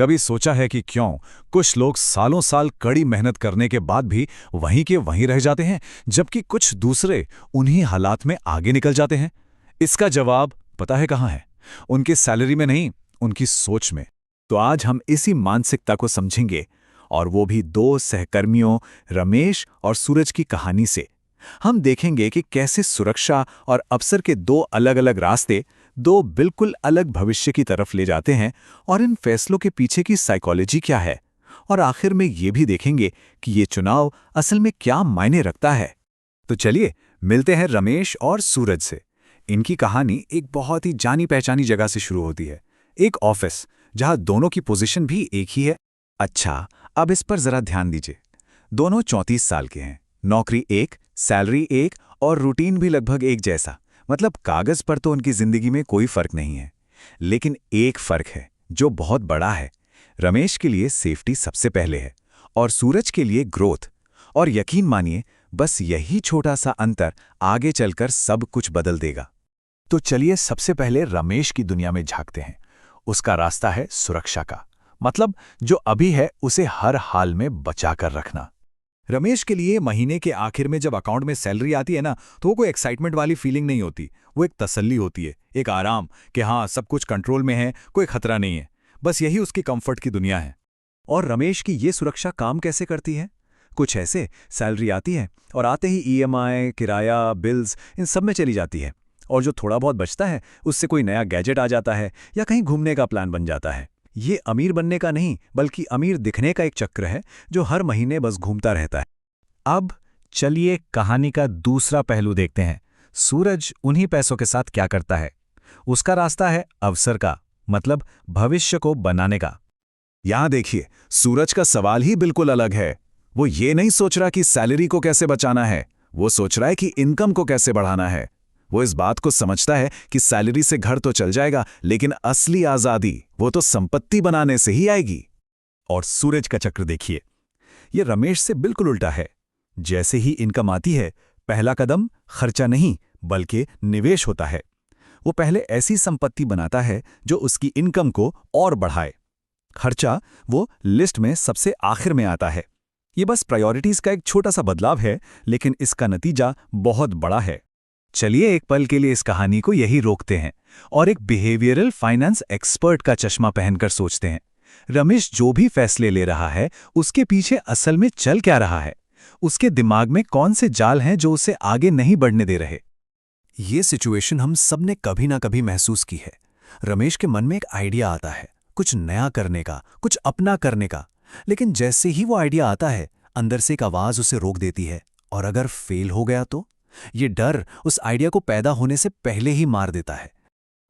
कभी सोचा है कि क्यों कुछ लोग सालों साल कड़ी मेहनत करने के बाद भी वहीं के वहीं रह जाते हैं, जबकि कुछ दूसरे उन्हीं हालात में आगे निकल जाते हैं? इसका जवाब पता है कहाँ है? उनकी सैलरी में नहीं, उनकी सोच में। तो आज हम इसी मानसिकता को समझेंगे, और वो भी दो सहकर्मियों, रमेश और सूरज की कहानी से। हम देखेंगे कि कैसे सुरक्षा और अवसर के दो अलग-अलग रास्ते दो बिल्कुल अलग भविष्य की तरफ ले जाते हैं, और इन फैसलों के पीछे की साइकोलॉजी क्या है। और आखिर में ये भी देखेंगे कि ये चुनाव असल में क्या मायने रखता है। तो चलिए मिलते हैं रमेश और सूरज से। इनकी कहानी एक बहुत ही जानी पहचानी जगह से शुरू होती है, एक ऑफिस जहां दोनों की पोजीशन भी एक ही है। अच्छा, अब इस पर जरा ध्यान दीजिए। दोनों 34 साल के हैं, नौकरी एक, सैलरी एक और रूटीन भी लगभग एक जैसा। मतलब कागज पर तो उनकी जिंदगी में कोई फर्क नहीं है। लेकिन एक फर्क है जो बहुत बड़ा है। रमेश के लिए सेफ्टी सबसे पहले है और सूरज के लिए ग्रोथ। और यकीन मानिए, बस यही छोटा सा अंतर आगे चलकर सब कुछ बदल देगा। तो चलिए सबसे पहले रमेश की दुनिया में झांकते हैं। उसका रास्ता है सुरक्षा का, मतलब जो अभी है उसे हर हाल में बचा कर रखना। रमेश के लिए महीने के आखिर में जब अकाउंट में सैलरी आती है ना, तो वो कोई एक्साइटमेंट वाली फीलिंग नहीं होती। वो एक तसल्ली होती है, एक आराम कि हाँ, सब कुछ कंट्रोल में है, कोई खतरा नहीं है। बस यही उसकी कंफर्ट की दुनिया है। और रमेश की ये सुरक्षा काम कैसे करती है? कुछ ऐसे, सैलरी आती है और आते ही ईएमआई, किराया, बिल्स, इन सब में चली जाती है। और जो थोड़ा बहुत बचता है उससे कोई नया गैजेट आ जाता है या कहीं घूमने का प्लान बन जाता है। ये अमीर बनने का नहीं, बल्कि अमीर दिखने का एक चक्र है जो हर महीने बस घूमता रहता है। अब चलिए कहानी का दूसरा पहलू देखते हैं। सूरज उन्हीं पैसों के साथ क्या करता है? उसका रास्ता है अवसर का, मतलब भविष्य को बनाने का। यहां देखिए, सूरज का सवाल ही बिल्कुल अलग है। वो ये नहीं सोच रहा कि सैलरी को कैसे बचाना है, वो सोच रहा है कि इनकम को कैसे बढ़ाना है। वो इस बात को समझता है कि सैलरी से घर तो चल जाएगा, लेकिन असली आजादी वो तो संपत्ति बनाने से ही आएगी। और सूरज का चक्र देखिए, ये रमेश से बिल्कुल उल्टा है। जैसे ही इनकम आती है, पहला कदम खर्चा नहीं बल्कि निवेश होता है। वो पहले ऐसी संपत्ति बनाता है जो उसकी इनकम को और बढ़ाए। खर्चा वो लिस्ट में सबसे आखिर में आता है। ये बस प्रायोरिटीज का एक छोटा सा बदलाव है, लेकिन इसका नतीजा बहुत बड़ा है। चलिए एक पल के लिए इस कहानी को यही रोकते हैं और एक बिहेवियरल फाइनेंस एक्सपर्ट का चश्मा पहनकर सोचते हैं। रमेश जो भी फैसले ले रहा है, उसके पीछे असल में चल क्या रहा है? उसके दिमाग में कौन से जाल हैं जो उसे आगे नहीं बढ़ने दे रहे? ये सिचुएशन हम सब ने कभी ना कभी महसूस की है। रमेश के मन में एक आइडिया आता है, कुछ नया करने का, कुछ अपना करने का। लेकिन जैसे ही वो आइडिया आता है, अंदर से एक आवाज उसे रोक देती है। और अगर फेल हो गया तो? ये डर उस आइडिया को पैदा होने से पहले ही मार देता है।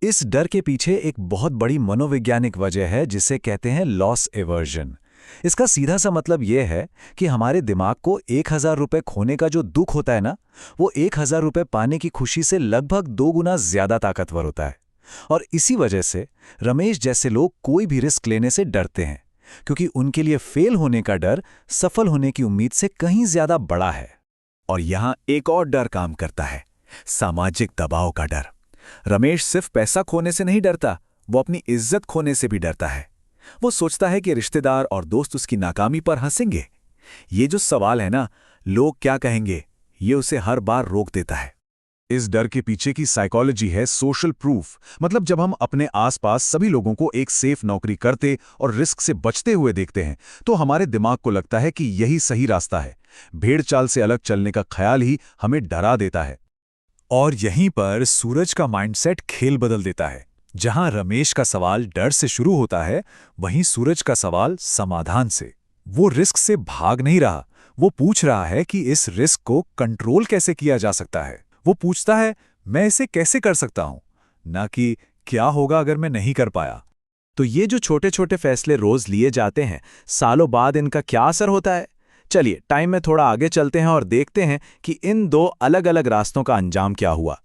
इस डर के पीछे एक बहुत बड़ी मनोवैज्ञानिक वजह है, जिसे कहते हैं लॉस एवर्जन। इसका सीधा सा मतलब यह है कि हमारे दिमाग को 1000 रुपए खोने का जो दुख होता है ना, वो 1000 रुपए पाने की खुशी से लगभग 2 गुना ज्यादा ताकतवर होता है। और इसी वजह से रमेश जैसे लोग कोई भी रिस्क लेने से डरते हैं, क्योंकि उनके लिए फेल होने का डर सफल होने की उम्मीद से कहीं ज्यादा बड़ा है। और यहां एक और डर काम करता है, सामाजिक दबाव का डर। रमेश सिर्फ पैसा खोने से नहीं डरता, वो अपनी इज्जत खोने से भी डरता है। वो सोचता है कि रिश्तेदार और दोस्त उसकी नाकामी पर हंसेंगे। ये जो सवाल है ना, लोग क्या कहेंगे, ये उसे हर बार रोक देता है। इस डर के पीछे की साइकोलॉजी है सोशल प्रूफ। मतलब जब हम अपने आसपास सभी लोगों को एक सेफ नौकरी करते और रिस्क से बचते हुए देखते हैं, तो हमारे दिमाग को लगता है कि यही सही रास्ता है। भेड़ चाल से अलग चलने का ख्याल ही हमें डरा देता है। और यहीं पर सूरज का माइंडसेट खेल बदल देता है। जहां रमेश का सवाल डर से शुरू होता है, वहीं सूरज का सवाल समाधान से। वो रिस्क से भाग नहीं रहा, वो पूछ रहा है कि इस रिस्क को कंट्रोल कैसे किया जा सकता है। वो पूछता है, मैं इसे कैसे कर सकता हूं, ना कि क्या होगा अगर मैं नहीं कर पाया। तो ये जो छोटे छोटे फैसले रोज लिए जाते हैं, सालों बाद इनका क्या असर होता है? चलिए टाइम में थोड़ा आगे चलते हैं और देखते हैं कि इन दो अलग अलग रास्तों का अंजाम क्या हुआ।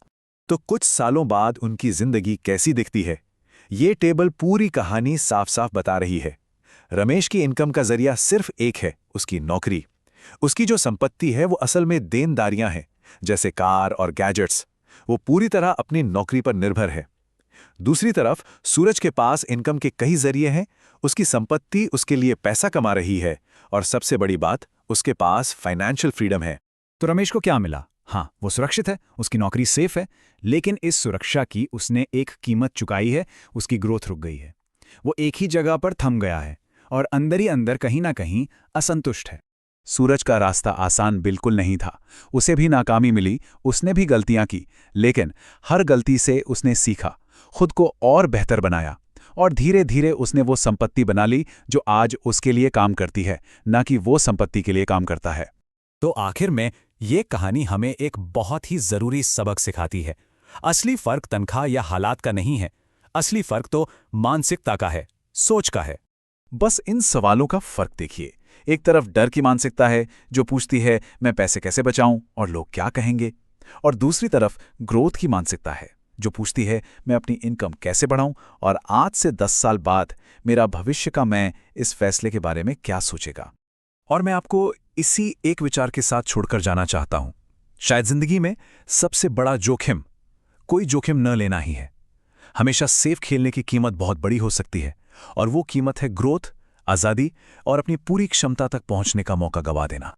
तो कुछ सालों बाद उनकी जिंदगी कैसी दिखती है, ये टेबल पूरी कहानी साफ साफ बता रही है। रमेश की इनकम का जरिया सिर्फ एक है, उसकी नौकरी। उसकी जो संपत्ति है वो असल में देनदारियां हैं, जैसे कार और गैजेट्स। वो पूरी तरह अपनी नौकरी पर निर्भर है। दूसरी तरफ सूरज के पास इनकम के कई जरिए हैं, उसकी संपत्ति उसके लिए पैसा कमा रही है और सबसे बड़ी बात, उसके पास फाइनेंशियल फ्रीडम है। तो रमेश को क्या मिला? हाँ, वो सुरक्षित है, उसकी नौकरी सेफ है, लेकिन इस सुरक्षा की उसने एक कीमत चुकाई है, उसकी ग्रोथ रुक गई है। वो एक ही जगह पर थम गया है और अंदर ही अंदर कहीं ना कहीं असंतुष्ट है। सूरज का रास्ता आसान बिल्कुल नहीं था। उसे भी नाकामी मिली, उसने भी गलतियां की, लेकिन हर गलती से उसने सीखा, खुद को और बेहतर बनाया और धीरे धीरे उसने वो संपत्ति बना ली जो आज उसके लिए काम करती है, ना कि वो संपत्ति के लिए काम करता है। तो आखिर में ये कहानी हमें एक बहुत ही जरूरी सबक सिखाती है। असली फर्क तनख्वाह या हालात का नहीं है, असली फर्क तो मानसिकता का है, सोच का है। बस इन सवालों का फर्क देखिए। एक तरफ डर की मानसिकता है जो पूछती है मैं पैसे कैसे बचाऊं और लोग क्या कहेंगे, और दूसरी तरफ ग्रोथ की मानसिकता है जो पूछती है मैं अपनी इनकम कैसे बढ़ाऊं और आज से 10 साल बाद मेरा भविष्य का मैं इस फैसले के बारे में क्या सोचेगा। और मैं आपको इसी एक विचार के साथ छोड़कर जाना चाहता हूं, शायद जिंदगी में सबसे बड़ा जोखिम कोई जोखिम न लेना ही है। हमेशा सेफ खेलने की कीमत बहुत बड़ी हो सकती है, और वो कीमत है ग्रोथ, आज़ादी और अपनी पूरी क्षमता तक पहुंचने का मौका गवा देना।